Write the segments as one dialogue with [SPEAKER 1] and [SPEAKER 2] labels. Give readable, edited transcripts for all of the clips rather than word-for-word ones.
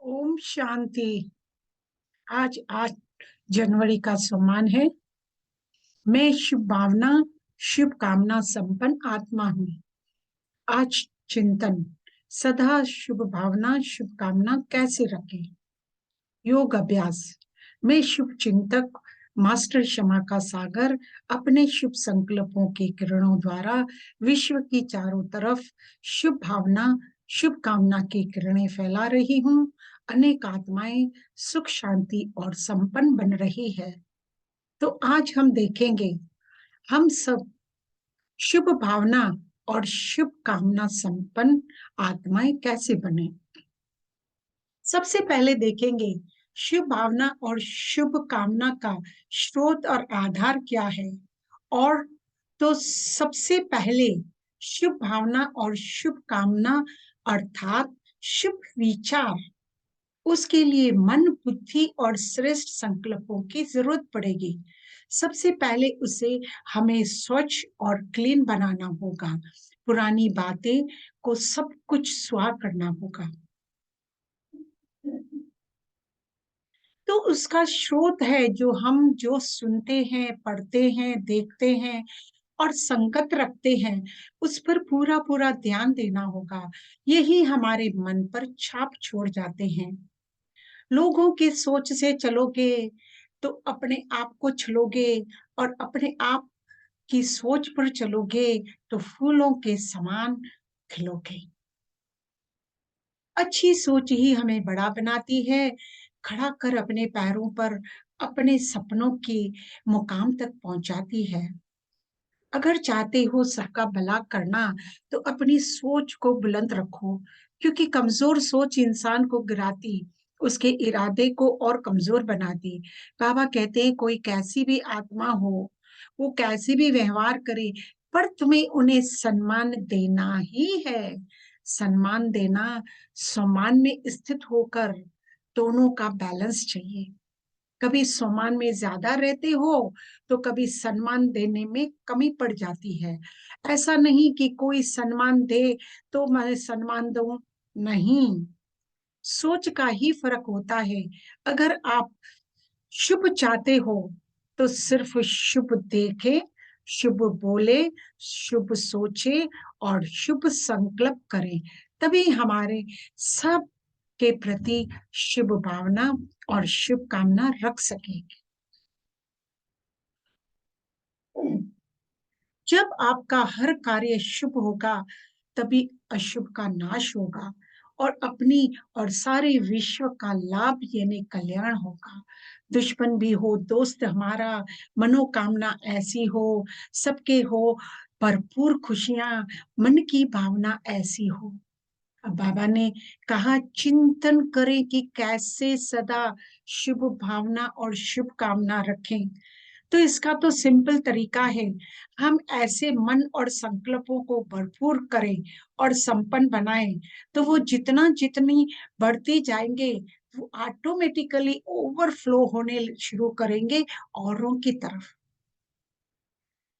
[SPEAKER 1] ओम शांति। आज 8 जनवरी का सम्मान है। मैं शुभ भावना शुभ कामना संपन्न आत्मा हूँ। आज चिंतन, सदा शुभ भावना शुभ कामना कैसे रखें। योग अभ्यास। मैं शुभ चिंतक मास्टर क्षमा का सागर अपने शुभ संकल्पों की किरणों द्वारा विश्व की चारों तरफ शुभ भावना शुभ कामना की किरणें फैला रही हूँ। अनेक आत्माएं सुख शांति और संपन्न बन रही है। तो आज हम देखेंगे हम सब शुभ भावना और शुभ कामना संपन्न आत्माएं कैसे बने। सबसे पहले देखेंगे शुभ भावना और शुभ कामना का स्रोत और आधार क्या है। और तो सबसे पहले शुभ भावना और शुभ कामना अर्थात शुभ विचार, उसके लिए मन बुद्धि और श्रेष्ठ संकल्पों की जरूरत पड़ेगी। सबसे पहले उसे हमें स्वच्छ और क्लीन बनाना होगा। पुरानी बातें को सब कुछ स्वाह करना होगा। तो उसका स्रोत है जो हम जो सुनते हैं, पढ़ते हैं, देखते हैं और संगत रखते हैं, उस पर पूरा पूरा ध्यान देना होगा। यही हमारे मन पर छाप छोड़ जाते हैं। लोगों की सोच से चलोगे तो अपने आप को छलोगे, और अपने आप की सोच पर चलोगे तो फूलों के समान खिलोगे। अच्छी सोच ही हमें बड़ा बनाती है, खड़ा कर अपने पैरों पर अपने सपनों की मुकाम तक पहुंचाती है। अगर चाहते हो सबका भला करना तो अपनी सोच को बुलंद रखो, क्योंकि कमजोर सोच इंसान को गिराती, उसके इरादे को और कमजोर बनाती। बाबा कहते हैं कोई कैसी भी आत्मा हो, वो कैसे भी व्यवहार करे, पर तुम्हें उन्हें सम्मान देना ही है। सम्मान देना, सम्मान में स्थित होकर दोनों का बैलेंस चाहिए। कभी सम्मान में ज्यादा रहते हो तो कभी सम्मान देने में कमी पड़ जाती है। ऐसा नहीं कि कोई सम्मान दे तो मैं सम्मान दूं, नहीं। सोच का ही फर्क होता है। अगर आप शुभ चाहते हो तो सिर्फ शुभ देखे, शुभ बोले, शुभ सोचे और शुभ संकल्प करें, तभी हमारे सब के प्रति शुभ भावना और शुभ कामना रख सकेंगे। जब आपका हर कार्य शुभ होगा तभी अशुभ का नाश होगा, और अपनी और सारे विश्व का लाभ यानी कल्याण होगा। दुश्मन भी हो, दोस्त हमारा, मनोकामना ऐसी हो, सबके हो भरपूर खुशियां, मन की भावना ऐसी हो। अब बाबा ने कहा चिंतन करें कि कैसे सदा शुभ भावना और शुभ कामना रखें। तो इसका तो सिंपल तरीका है, हम ऐसे मन और संकल्पों को भरपूर करें और संपन्न बनाएं, तो वो जितना जितनी बढ़ती जाएंगे वो ऑटोमेटिकली ओवरफ्लो होने शुरू करेंगे औरों की तरफ।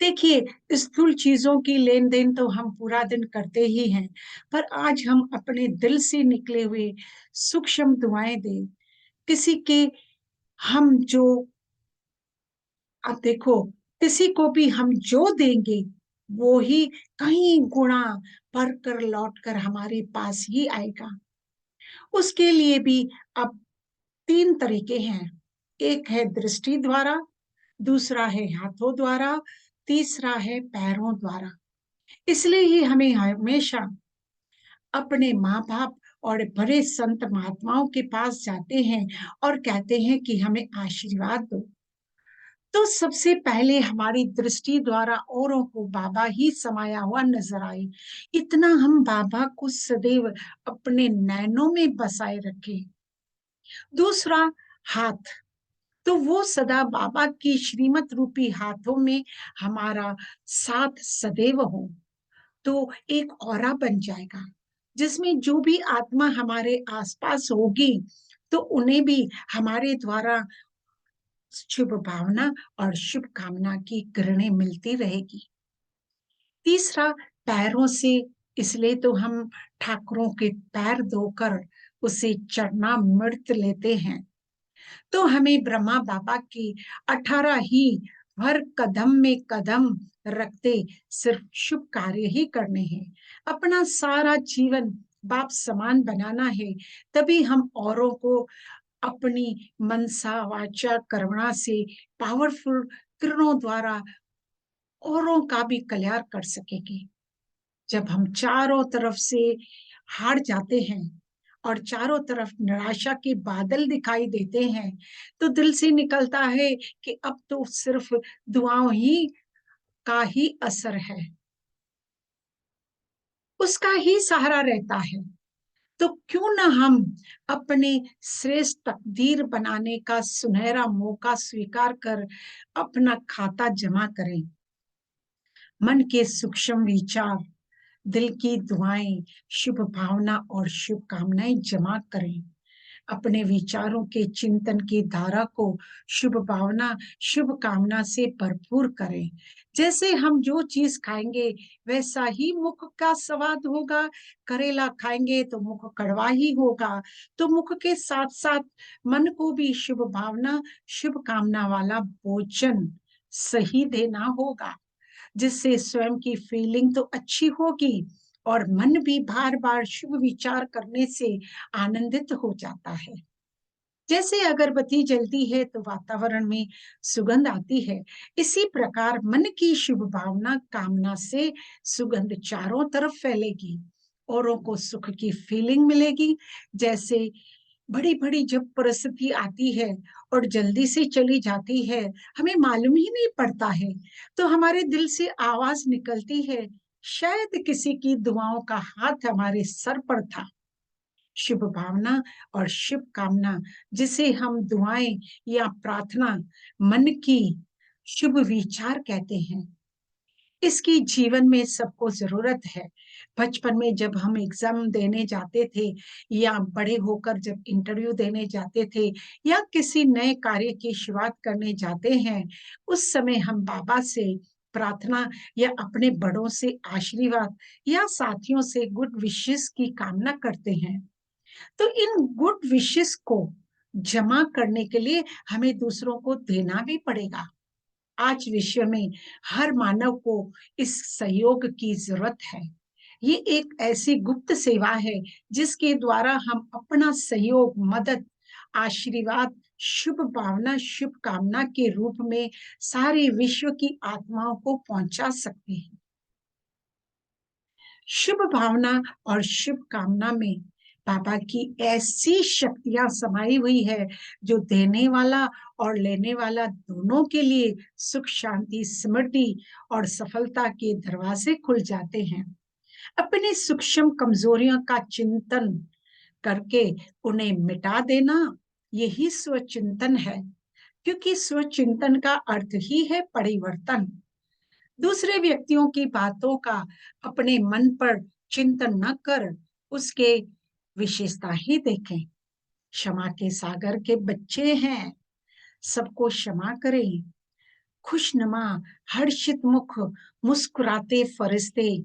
[SPEAKER 1] देखिए, स्थूल चीजों की लेन देन तो हम पूरा दिन करते ही हैं, पर आज हम अपने दिल से निकले हुए सूक्ष्म दुआएं दें किसी के। हम जो, अब देखो, किसी को भी हम जो देंगे वो ही कई गुना भर कर लौट कर हमारे पास ही आएगा। उसके लिए भी अब 3 तरीके हैं। एक है दृष्टि द्वारा, दूसरा है हाथों द्वारा, तीसरा है पैरों द्वारा। इसलिए ही हमें हमेशा अपने माँ बाप और बड़े संत महात्माओं के पास जाते हैं और कहते हैं कि हमें आशीर्वाद दो। तो सबसे पहले हमारी दृष्टि द्वारा औरों को बाबा ही समाया हुआ नजर आए, इतना हम बाबा को सदैव अपने नैनों में बसाए रखें। दूसरा, हाथ, तो वो सदा बाबा की श्रीमत रूपी हाथों में हमारा साथ सदैव हो। तो एक ऑरा बन जाएगा जिसमें जो भी आत्मा हमारे आसपास होगी तो उन्हें भी हमारे द्वारा शुभ भावना और शुभ कामना की किरणें मिलती रहेगी। तीसरा, पैरों से, इसलिए तो हम ठाकुरों के पैर धोकर उसे चरणामृत लेते हैं, तो हमें ब्रह्मा बाबा की 18 ही हर कदम में कदम रखते सिर्फ शुभ कार्य ही करने हैं। अपना सारा जीवन बाप समान बनाना है, तभी हम औरों को अपनी मनसा वाचा कर्मणा से पावरफुल किरणों द्वारा औरों का भी कल्याण कर सकेंगे। जब हम चारों तरफ से हार जाते हैं और चारों तरफ निराशा के बादल दिखाई देते हैं, तो दिल से निकलता है कि अब तो सिर्फ दुआओं ही का ही असर है, उसका ही सहारा रहता है। तो क्यों ना हम अपने श्रेष्ठ तकदीर बनाने का सुनहरा मौका स्वीकार कर अपना खाता जमा करें। मन के सूक्ष्म विचार, दिल की दुआएं, शुभ भावना और शुभ कामनाएं जमा करें। अपने विचारों के चिंतन की धारा को शुभ भावना, शुभ कामना से भरपूर करें। जैसे हम जो चीज खाएंगे वैसा ही मुख का स्वाद होगा। करेला खाएंगे तो मुख कड़वा ही होगा। तो मुख के साथ साथ मन को भी शुभ भावना, शुभ कामना वाला भोजन सही देना होगा, जिससे स्वयं की फीलिंग तो अच्छी होगी और मन भी बार बार शुभ विचार करने से आनंदित हो जाता है। जैसे अगरबत्ती जलती है तो वातावरण में सुगंध आती है, इसी प्रकार मन की शुभ भावना कामना से सुगंध चारों तरफ फैलेगी, औरों को सुख की फीलिंग मिलेगी। जैसे बड़ी बड़ी जब परिस्थिति आती है और जल्दी से चली जाती है, हमें मालूम ही नहीं पड़ता है, तो हमारे दिल से आवाज निकलती है, शायद किसी की दुआओं का हाथ हमारे सर पर था। शुभ भावना और शुभ कामना, जिसे हम दुआएं या प्रार्थना, मन की शुभ विचार कहते हैं, इसकी जीवन में सबको जरूरत है। बचपन में जब हम एग्जाम देने जाते थे या बड़े होकर जब इंटरव्यू देने जाते थे या किसी नए कार्य की शुरुआत करने जाते हैं, उस समय हम बाबा से प्रार्थना या अपने बड़ों से आशीर्वाद या साथियों से गुड विशेस की कामना करते हैं। तो इन गुड विशेस को जमा करने के लिए हमें दूसरों को देना भी पड़ेगा। आज विश्व में हर मानव को इस सहयोग की जरूरत है। ये एक ऐसी गुप्त सेवा है जिसके द्वारा हम अपना सहयोग, मदद, आशीर्वाद, शुभ भावना, शुभ कामना के रूप में सारे विश्व की आत्माओं को पहुंचा सकते हैं। शुभ भावना और शुभ कामना में बाबा की ऐसी शक्तियां समाई हुई है, जो देने वाला और लेने वाला दोनों के लिए सुख, शांति, समृद्धि और सफलता के दरवाजे खुल जाते हैं। अपनी सूक्ष्म कमजोरियों का चिंतन करके उन्हें मिटा देना, यही स्वचिंतन है, क्योंकि स्वचिंतन का अर्थ ही है परिवर्तन। दूसरे व्यक्तियों की बातों का अपने मन पर चिंतन न कर उसके विशेषता ही देखें। क्षमा के सागर के बच्चे हैं, सबको क्षमा करें। खुशनुमा, हर्षित मुख, मुस्कुराते फरिश्ते,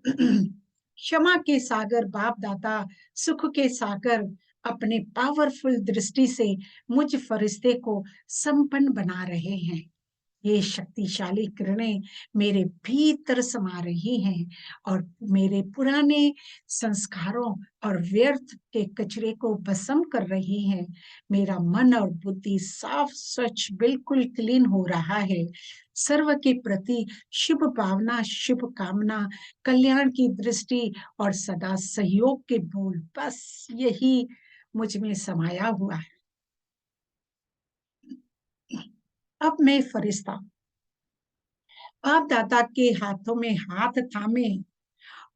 [SPEAKER 1] क्षमा के सागर बाप दादा, सुख के सागर अपने पावरफुल दृष्टि से मुझ फरिश्ते को संपन्न बना रहे हैं। ये शक्तिशाली किरणें मेरे भीतर समा रही हैं और मेरे पुराने संस्कारों और व्यर्थ के कचरे को भस्म कर रही हैं। मेरा मन और बुद्धि साफ, स्वच्छ, बिल्कुल क्लीन हो रहा है। सर्व के प्रति शुभ भावना, शुभ कामना, कल्याण की दृष्टि और सदा सहयोग के बोल, बस यही मुझ में समाया हुआ है। अब मैं फरिश्ता बाप दादा के हाथों में हाथ थामे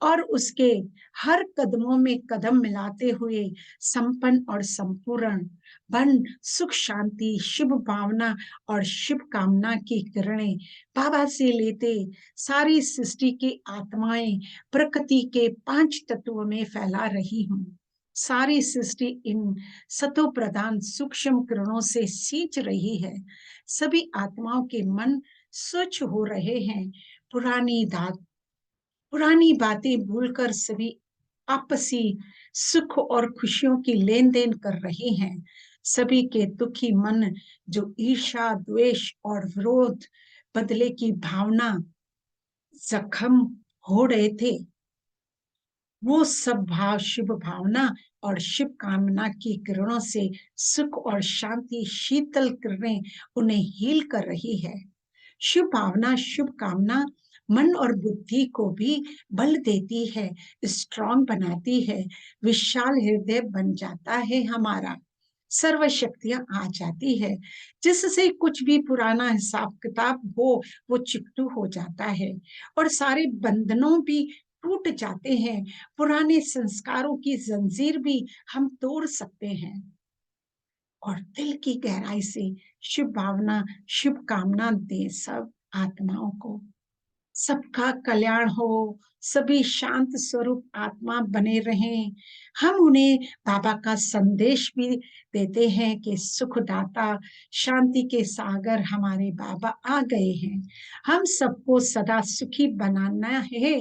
[SPEAKER 1] और उसके हर कदमों में कदम मिलाते हुए संपन्न और संपूर्ण बन सुख, शांति, शुभ भावना और शुभ कामना की किरणें बाबा से लेते सारी सृष्टि की आत्माएं प्रकृति के 5 तत्वों में फैला रही हूँ। सारी सृष्टि इन सतो प्रधान सूक्ष्म किरणों से सींच रही है। सभी आत्माओं के मन स्वच्छ हो रहे हैं। पुरानी बातें भूलकर सभी आपसी सुख और खुशियों की लेन देन कर रही हैं। सभी के दुखी मन जो ईर्ष्या, द्वेष और विरोध, बदले की भावना जख्म हो रहे थे, वो सब भाव शुभ भावना और शुभ कामना की किरणों से सुख और शांति शीतल किरणें उन्हें हील कर रही है। शुभ भावना, शुभ कामना मन और बुद्धि को भी बल देती है, स्ट्रांग बनाती है, विशाल हृदय बन जाता है हमारा, सर्व शक्तियां आ जाती है, जिससे कुछ भी पुराना हिसाब किताब हो वो चिकटू हो जाता है और सारे बंधनों भी टूट जाते हैं। पुराने संस्कारों की जंजीर भी हम तोड़ सकते हैं और दिल की गहराई से शुभ भावना, शुभ कामना दे सब आत्माओं को। सबका कल्याण हो, सभी शांत स्वरूप आत्मा बने रहें। हम उन्हें बाबा का संदेश भी देते हैं कि सुखदाता, शांति के सागर हमारे बाबा आ गए हैं। हम सबको सदा सुखी बनाना है।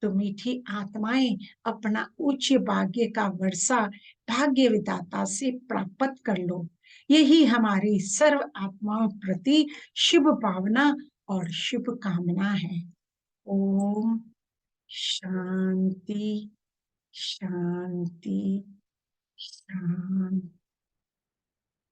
[SPEAKER 1] तो मीठी आत्माएं अपना उच्च भाग्य का वर्षा भाग्य विधाता से प्राप्त कर लो। यही हमारी सर्व आत्माओं प्रति शुभ भावना और शुभ कामना है। ओम शांति, शांति, शांति।